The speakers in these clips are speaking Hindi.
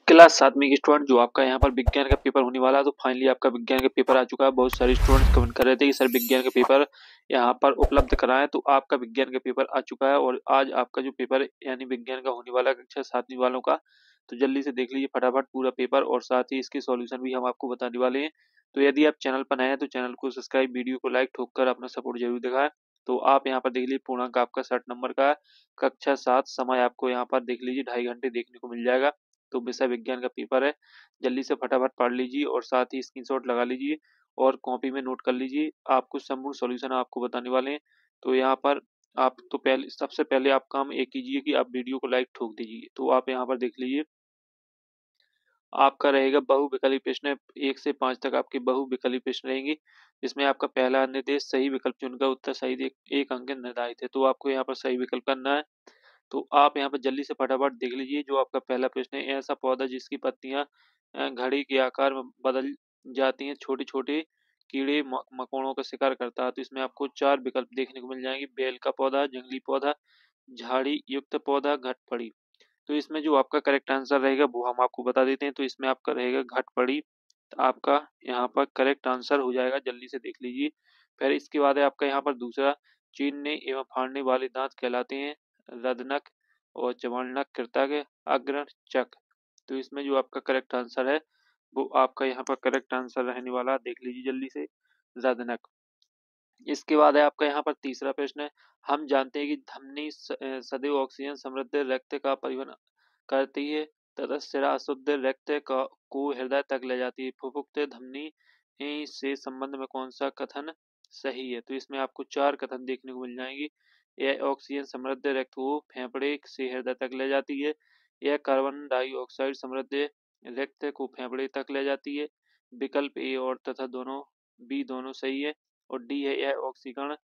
क्लास 7वीं के स्टूडेंट जो आपका यहाँ पर विज्ञान का पेपर होने वाला है, तो फाइनली आपका विज्ञान का पेपर आ चुका है। बहुत सारे स्टूडेंट्स कमेंट कर रहे थे कि सर विज्ञान का पेपर यहाँ पर उपलब्ध कराएं, तो आपका विज्ञान का पेपर आ चुका है। और आज आपका जो पेपर है यानी विज्ञान का होने वाला है कक्षा 7वीं वालों का, तो जल्दी से देख लीजिए फटाफट पूरा पेपर, और साथ ही इसके सॉल्यूशन भी हम आपको बताने वाले हैं। तो यदि आप चैनल पर नए हैं तो चैनल को सब्सक्राइब, वीडियो को लाइक ठोक कर अपना सपोर्ट जरूर दिखाएं। तो आप यहाँ पर देख लीजिए पूर्णांक आपका 60 नंबर का है। कक्षा 7 समय आपको यहाँ पर देख लीजिए 2.5 घंटे देखने को मिल जाएगा। तो विषय विज्ञान का पेपर है, जल्दी से फटाफट पढ़ लीजिए और साथ ही स्क्रीनशॉट लगा लीजिए और कॉपी में नोट कर लीजिए। आपको संपूर्ण सॉल्यूशन आपको बताने वाले हैं। तो यहाँ पर आप तो पहले सबसे पहले आप काम एक कीजिए कि आप वीडियो को लाइक ठोक दीजिए। तो आप यहाँ पर देख लीजिए आपका रहेगा बहुविकल्पी प्रश्न, 1 से 5 तक आपके बहुविकल्पी प्रश्न रहेंगे, जिसमें आपका पहला निर्देश सही विकल्प चुनकर उत्तर सही दे 1 अंक निर्धारित है। तो आपको यहाँ पर सही विकल्प करना है। तो आप यहाँ पर जल्दी से फटाफट देख लीजिए जो आपका पहला प्रश्न है, ऐसा पौधा जिसकी पत्तियां घड़ी के आकार में बदल जाती हैं, छोटे छोटे कीड़े मकोड़ों का शिकार करता है। तो इसमें आपको 4 विकल्प देखने को मिल जाएंगे, बेल का पौधा, जंगली पौधा, झाड़ी युक्त पौधा, घटपड़ी। तो इसमें जो आपका करेक्ट आंसर रहेगा वो हम आपको बता देते हैं। तो इसमें आपका रहेगा घटपड़ी। तो आपका यहाँ पर करेक्ट आंसर हो जाएगा, जल्दी से देख लीजिए। फिर इसके बाद है आपका यहाँ पर दूसरा, चीरने एवं फाड़ने वाले दांत कहलाते हैं रदनक और चवणनक, कृतज्ञ, अग्र, चक। तो इसमें जो आपका करेक्ट आंसर है वो आपका यहाँ पर करेक्ट आंसर रहने वाला, देख लीजिए जल्दी से, रदनक। इसके बाद है आपका यहाँ पर तीसरा प्रश्न है, हम जानते हैं कि धमनी सदैव ऑक्सीजन समृद्ध रक्त का परिवहन करती है तथा सिरा अशुद्ध रक्त का को हृदय तक ले जाती है। फुफ्फुक्त धमनी से संबंध में कौन सा कथन सही है? तो इसमें आपको 4 कथन देखने को मिल जाएंगे। यह ऑक्सीजन समृद्ध रक्त को फेफड़े से हृदय तक ले जाती है, यह कार्बन डाइऑक्साइड समृद्ध रक्त को फेफड़े तक ले जाती है। विकल्प ए और तथा दोनों बी दोनों सही है। और डी है यह ऑक्सीकरण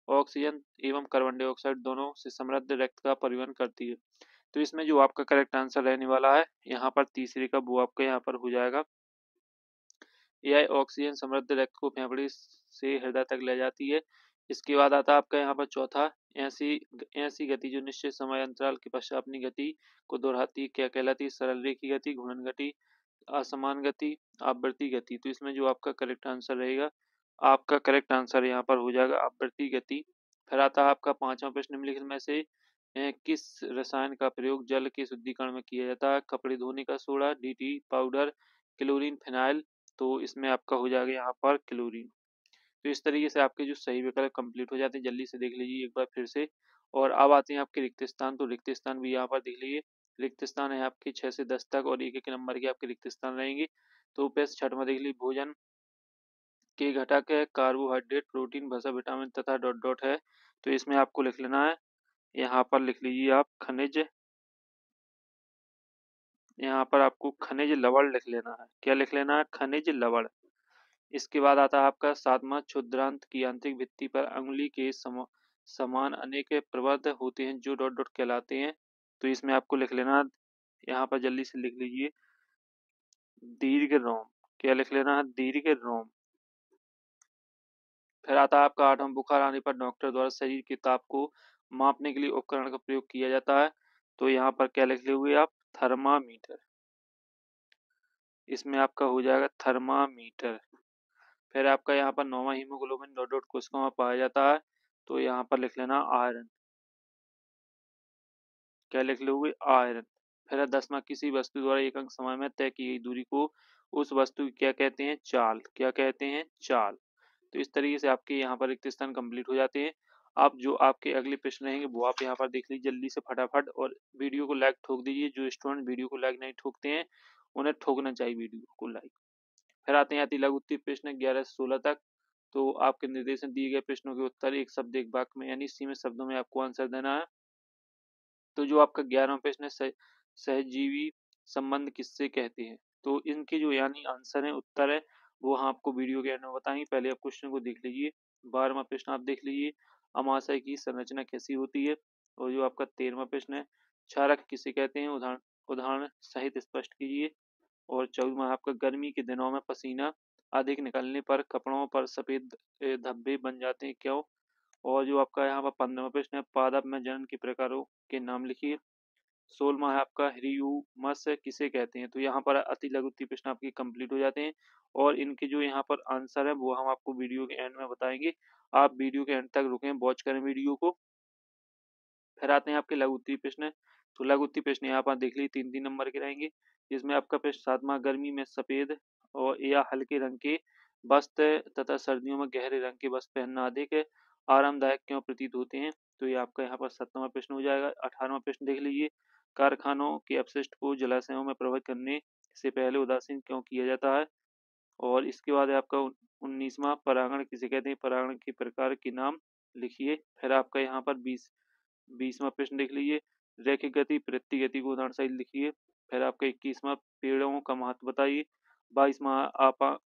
ऑक्सीजन एवं कार्बन डाइऑक्साइड दोनों से समृद्ध रक्त का परिवहन करती है। तो इसमें जो आपका करेक्ट आंसर रहने वाला है यहाँ पर तीसरे का, वो आपका यहाँ पर हो जाएगा, यह ऑक्सीजन समृद्ध रक्त को फेफड़े से हृदय तक ले जाती है। इसके बाद आता है आपका यहाँ पर चौथा, ऐसी ऐसी गति जो निश्चित समय अंतराल के पश्चात अपनी गति को दोहराती है क्या कहलाती है? सरल रेखी गति, घूर्णन गति, असमान गति, आवृत्ति गति। तो इसमें जो आपका करेक्ट आंसर रहेगा, आपका करेक्ट आंसर यहाँ पर हो जाएगा आवृत्ति गति। फिर आता है आपका पांचवा प्रश्न, निम्नलिखित में से किस रसायन का प्रयोग जल के शुद्धिकरण में किया जाता है? कपड़े धोने का soda, DT powder, chlorine, phenyl. तो इसमें आपका हो जाएगा यहाँ पर क्लोरीन। तो इस तरीके से आपके जो सही विकल्प कंप्लीट हो जाते हैं, जल्दी से देख लीजिए एक बार फिर से। और अब आते हैं आपके रिक्त स्थान। तो रिक्त स्थान भी यहाँ पर देख लीजिए, रिक्त स्थान है आपके 6 से 10 तक और एक एक नंबर के आपके रिक्त स्थान रहेंगे। तो पेश छठवां देख लीजिए, भोजन के घटक है कार्बोहाइड्रेट, प्रोटीन, वसा, विटामिन तथा डॉट डॉट है। तो इसमें आपको लिख लेना है, यहाँ पर लिख लीजिए आप खनिज, यहाँ पर आपको खनिज लवण लिख लेना है। क्या लिख लेना है? खनिज लवण। इसके बाद आता है आपका सातवां, क्षुद्रांत की आंतरिक भित्ति पर अंगुली के समान अनेक प्रवर्ध होते हैं जो डॉट डॉट कहलाते हैं। तो इसमें आपको लिख लेना, यहाँ पर जल्दी से लिख लीजिए, दीर्घ रोम। क्या लिख लेना है? दीर्घ रोम। फिर आता है आपका आठवां, बुखार आने पर डॉक्टर द्वारा शरीर के ताप को मापने के लिए उपकरण का प्रयोग किया जाता है। तो यहाँ पर क्या लिख हुए आप? थर्मामीटर। इसमें आपका हो जाएगा थर्मामीटर। फिर आपका यहाँ पर नौवां, हीमोग्लोबिन डॉट डॉट कोशिकाओं में पाया जाता है। तो यहाँ पर लिख लेना आयरन। क्या लिख लोगे? आयरन। फिर 10वां, किसी वस्तु द्वारा एक अंक समय में तय की गई दूरी को उस वस्तु की क्या कहते हैं? चाल। क्या कहते हैं? चाल। तो इस तरीके से आपके यहाँ पर रिक्त स्थान कंप्लीट हो जाते हैं। आप जो आपके अगले प्रश्न रहेंगे वो आप यहाँ पर देख लीजिए जल्दी से फटाफट, और वीडियो को लाइक ठोक दीजिए। जो स्टूडेंट वीडियो को लाइक नहीं ठोकते हैं उन्हें ठोकना चाहिए वीडियो को लाइक। फिर आते हैं अति लघु उत्तरीय प्रश्न 11 से 16 तक। तो आपके निर्देश में दिए गए प्रश्नों के उत्तर एक शब्द एक वाक्य में यानी सीमित शब्दों में आपको आंसर देना है। तो जो आपका 11वां प्रश्न है, सहजीवी संबंध किससे कहते हैं? तो इनके जो यानी आंसर है, उत्तर है, वो हम आपको वीडियो के एंड में बताएंगे। पहले आप क्वेश्चन को देख लीजिए। 12वां प्रश्न आप देख लीजिए, अमाशय की संरचना कैसी होती है? और जो आपका 13वां प्रश्न है, क्षारक किसे कहते हैं? उदाहरण उदाहरण सहित स्पष्ट कीजिए। और 14वां आपका, गर्मी के दिनों में पसीना अधिक निकलने पर कपड़ों पर सफेद धब्बे बन जाते हैं, क्यों? और जो आपका यहाँ पर 15वां प्रश्न है, पादप में जनन के प्रकारों के नाम लिखिए। 16वां है आपका ह्यूमस किसे कहते हैं। तो यहाँ पर अति लघु उत्तरीय प्रश्न आपके कंप्लीट हो जाते हैं और इनके जो यहाँ पर आंसर है वो हम आपको वीडियो के एंड में बताएंगे। आप वीडियो के एंड तक रुकें, वॉच करें वीडियो को। फिर आते हैं आपके लघु उत्तरीय प्रश्न। तो लघु उत्तरीय प्रश्न यहाँ पर देख लीजिए 3-3 नंबर के रहेंगे। जिसमें आपका प्रश्न 7वां, गर्मी में सफेद और या हल्के रंग के वस्त्र तथा सर्दियों में गहरे रंग के वस्त्र पहनना अधिक आरामदायक क्यों प्रतीत होते हैं। तो ये आपका यहाँ पर 7वां प्रश्न हो जाएगा। 18वां प्रश्न देख लीजिए, कारखानों के अपशिष्ट को जलाशयों में प्रवाहित करने से पहले उदासीन क्यों किया जाता है। और इसके बाद है आपका 19वां, परागण किसे कहते हैं, परागण के प्रकार के नाम लिखिए। फिर आपका यहाँ पर 20वां प्रश्न देख लीजिए, रैखिक गति वृत्ति गति को उदाहरण सहित लिखिए। फिर आपका 21वां, पेड़ों का महत्व बताइए। 22वां,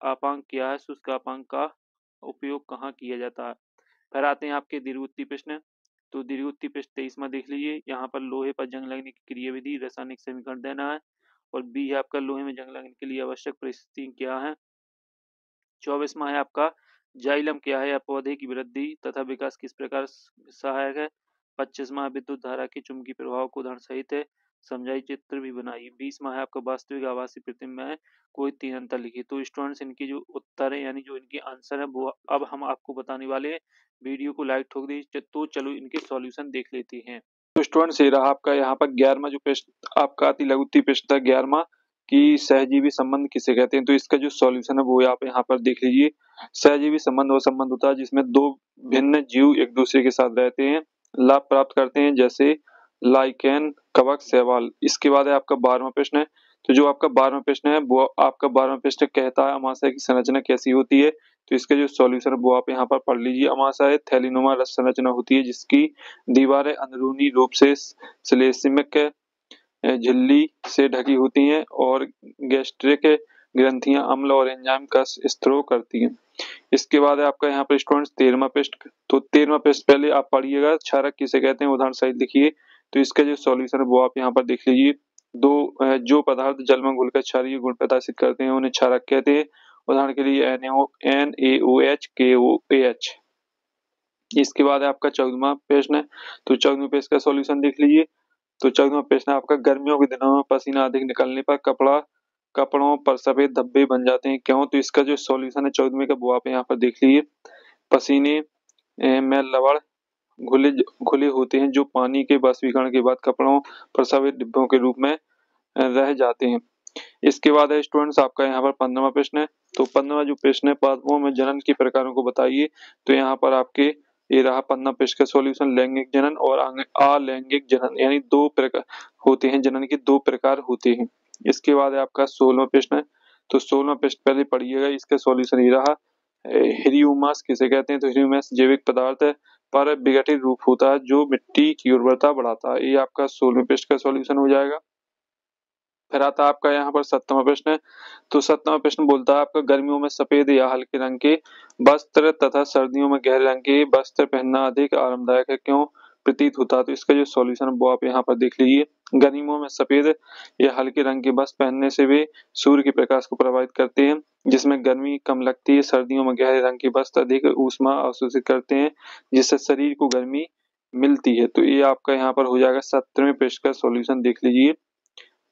आपांक क्या है, शुष्क आपांक का उपयोग कहाँ किया जाता है। फिर आते हैं आपके दीर्घवृत्तीय प्रश्न। तो दीर्घवृत्तीय प्रश्न 23वां देख लीजिए, यहाँ पर लोहे पर जंग लगने की क्रियाविधि रासायनिक समीकरण देना है। और बी है आपका, लोहे में जंग लगने के लिए आवश्यक परिस्थिति क्या है। 24वां है आपका, जाइलम क्या है या पौधे की वृद्धि तथा विकास किस प्रकार सहायक है। 25वां, विद्युत धारा के चुंबकीय प्रभाव को उदाहरण सहित है समझाई चित्र भी बनाइए। 20वां है आपका, वास्तविक आभासी प्रतिबिंब में कोई 3 अंतर लिखिए। तो स्टूडेंट्स इनकी जो उत्तर है यानी जो इनकी आंसर है वो अब हम आपको बताने वाले हैं। वीडियो को लाइक ठोक दीजिए। तो चलो इनके सॉल्यूशन देख लेते हैं। तो स्टूडेंट्स ये रहा आपका यहाँ पर 11वां जो प्रश्न आपका अति लघु उत्तरीय प्रश्न था 11वां कि सहजीवी संबंध किसे कहते हैं। तो इसका जो सॉल्यूशन है वो आप यहाँ पर देख लीजिए। सहजीवी संबंध वो संबंध होता है जिसमें दो भिन्न जीव एक दूसरे के साथ रहते हैं, लाभ प्राप्त करते हैं, जैसे लाइकेन, कवक, शैवाल। इसके बाद है आपका 12वां प्रश्न है। तो जो आपका 12वां प्रश्न है वो आपका 12वां प्रश्न कहता है अमाशय की संरचना कैसी होती है। तो इसका जो सॉल्यूशन है वो आप यहाँ पर पढ़ लीजिए। अमाशय थैलीनुमा रस संरचना होती है जिसकी दीवारें अंदरूनी रूप से श्लेष्मिक झिल्ली से ढकी होती हैं और गैस्ट्रिक ग्रंथियां अम्ल और एंजाइम का स्त्रोव करती हैं। इसके बाद है आपका यहाँ पर स्टूडेंट्स 13वां प्रश्न। तो 13वां प्रश्न पहले आप पढ़िएगा, क्षारक किसे कहते हैं उदाहरण सहित लिखिए। तो इसका जो सॉल्यूशन है वो आप यहाँ पर देख लीजिए। जो पदार्थ जल में घुलकर क्षारीय गुण प्रदर्शित करते हैं उन्हें क्षारक कहते हैं। उदाहरण के लिए NaOH, KOH। इसके बाद है आपका 14वां प्रश्न। तो 14वें प्रश्न का सॉल्यूशन देख लीजिए। तो 14वां प्रश्न आपका, गर्मियों के दिनों में पसीना अधिक निकलने पर कपड़ों पर सफेद धब्बे बन जाते हैं क्यों। तो इसका जो सॉल्यूशन है 14वें का वो आप यहाँ पर देख लीजिए। पसीने में लवण घुले घुले होते हैं जो पानी के बाष्पीकरण के बाद कपड़ों पर सफेद डिब्बों के रूप में रह जाते हैं। इसके बाद है स्टूडेंट्स आपका यहाँ पर 15वां प्रश्न है। तो 15वां जो प्रश्न है, पादपों में जनन के प्रकारों को बताइए। तो यहाँ पर आपके ये रहा 15 प्रश्न का सॉल्यूशन, लैंगिक जनन और अलैंगिक जनन, यानी दो प्रकार होते हैं, जनन के दो प्रकार होते हैं। इसके बाद है आपका 16वां प्रश्न है। तो 16वां प्रश्न पहले पढ़िएगा, इसका सॉल्यूशन ये रहा, ह्यूमस किसे कहते हैं। तो ह्यूमस जैविक पदार्थ पर विघटित रूप होता है जो मिट्टी की उर्वरता बढ़ाता है। ये आपका 16वें प्रश्न का सॉल्यूशन हो जाएगा। फिर आता है आपका यहाँ पर 7वां प्रश्न है। तो 7वां प्रश्न बोलता है आपका, गर्मियों में सफेद या हल्के रंग के वस्त्र तथा सर्दियों में गहरे रंग के वस्त्र पहनना अधिक आरामदायक है क्यों प्रतीत होता है। तो इसका जो सॉल्यूशन है वो आप यहाँ पर देख लीजिए। गर्मियों में सफेद या हल्के रंग के वस्त्र पहनने से वे सूर्य के प्रकाश को प्रभावित करते हैं जिसमें गर्मी कम लगती है। सर्दियों में गहरे रंग के वस्त्र अधिक ऊष्मा अवशोषित करते हैं जिससे शरीर को गर्मी मिलती है। तो ये आपका यहाँ पर हो जाएगा 17वें प्रश्न का सॉल्यूशन देख लीजिए।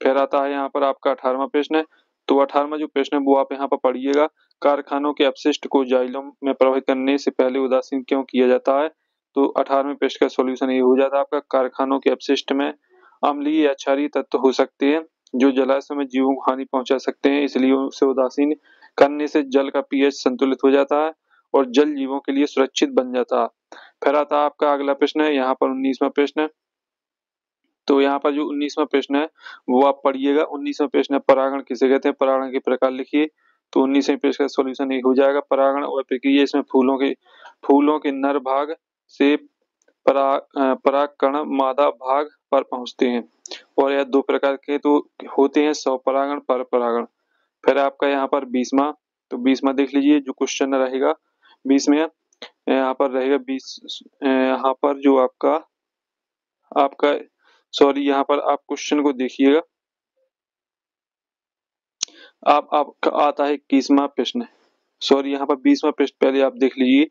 फिर आता है यहाँ पर आपका 18वां प्रश्न है। तो 18वां जो प्रश्न है वो आप यहाँ पर पढ़िएगा, कारखानों के अपशिष्ट को जाइलम में प्रवाहित करने से पहले उदासीन क्यों किया जाता है। तो 18वें प्रश्न का सॉल्यूशन ये हो जाता है आपका, कारखानों के अपशिष्ट में अम्लीय या क्षारीय तत्व हो सकते हैं जो जलाशय में जीवों को हानि पहुंचा सकते हैं, इसलिए उसे उदासीन करने से जल का पीएच संतुलित हो जाता है और जल जीवों के लिए सुरक्षित बन जाता है। फिर आता है आपका अगला प्रश्न है यहाँ पर 19वां प्रश्न। तो यहाँ पर जो 19वां प्रश्न है वो आप पढ़िएगा। 19वां प्रश्न है, परागण किसे कहते हैं, परागण के प्रकार लिखिए। तो 19वें प्रश्न का सॉल्यूशन ये हो जाएगा, परागण और प्रक्रिया इसमें फूलों के नर भाग से परागकण मादा भाग पर पहुंचते हैं और यह दो प्रकार के तो होते हैं, स्वपरागण, परपरागण। फिर आपका यहाँ पर 20वां। तो 20वां देख लीजिए जो क्वेश्चन रहेगा 20 में यहाँ पर रहेगा 20 यहाँ पर जो आपका आपका सॉरी यहाँ पर आप क्वेश्चन को देखिएगा। आपका आता है 21वां प्रश्न, सॉरी यहाँ पर 20वां प्रश्न पहले आप देख लीजिए।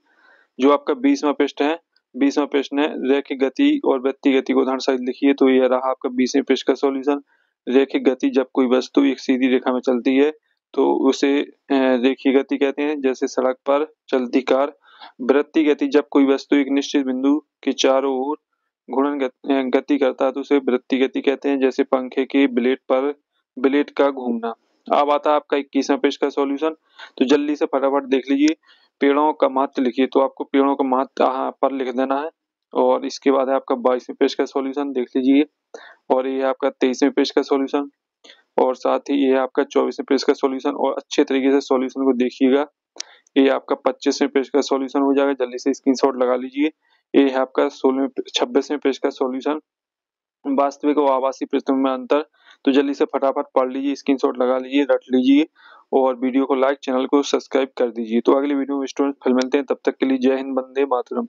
जो आपका 20वां प्रश्न है 20वां प्रश्न है, रैखिक गति और वृत्तीय गति को उदाहरण सहित लिखिए। तो यह रहा आपका 20वें प्रश्न का सॉल्यूशन। रैखिक गति, जब कोई वस्तु एक सीधी रेखा में चलती है तो उसे रेखीय गति कहते हैं, जैसे सड़क पर चलती कार। वृत्तीय गति, जब कोई वस्तु एक निश्चित बिंदु के चारों ओर घूर्णन गति करता है तो उसे वृत्तीय गति कहते हैं, जैसे पंखे के ब्लेड का घूमना। अब आता है आपका 21वां प्रश्न का सॉल्यूशन। तो जल्दी से फटाफट देख लीजिए। पेड़ों का महत्व लिखिए। तो आपको पेड़ों का महत्व यहाँ पर लिख देना है। और इसके बाद है आपका 22वें प्रश्न का सॉल्यूशन, देख लीजिए। और ये आपका 23वें प्रश्न का सॉल्यूशन, और साथ ही ये आपका 24वें प्रश्न का सॉल्यूशन। और अच्छे तरीके से सॉल्यूशन को देखिएगा। ये आपका 25वें पेज का सॉल्यूशन हो जाएगा, जल्दी से स्क्रीनशॉट लगा लीजिए। ये है आपका 26वें पेज का सॉल्यूशन, वास्तविक और आभासी प्रश्नों में अंतर। तो जल्दी से फटाफट पढ़ लीजिए, स्क्रीनशॉट लगा लीजिए, रट लीजिए और वीडियो को लाइक, चैनल को सब्सक्राइब कर दीजिए। तो अगली वीडियो में स्टूडेंट्स फिर मिलते हैं, तब तक के लिए जय हिंद, वंदे मातरम।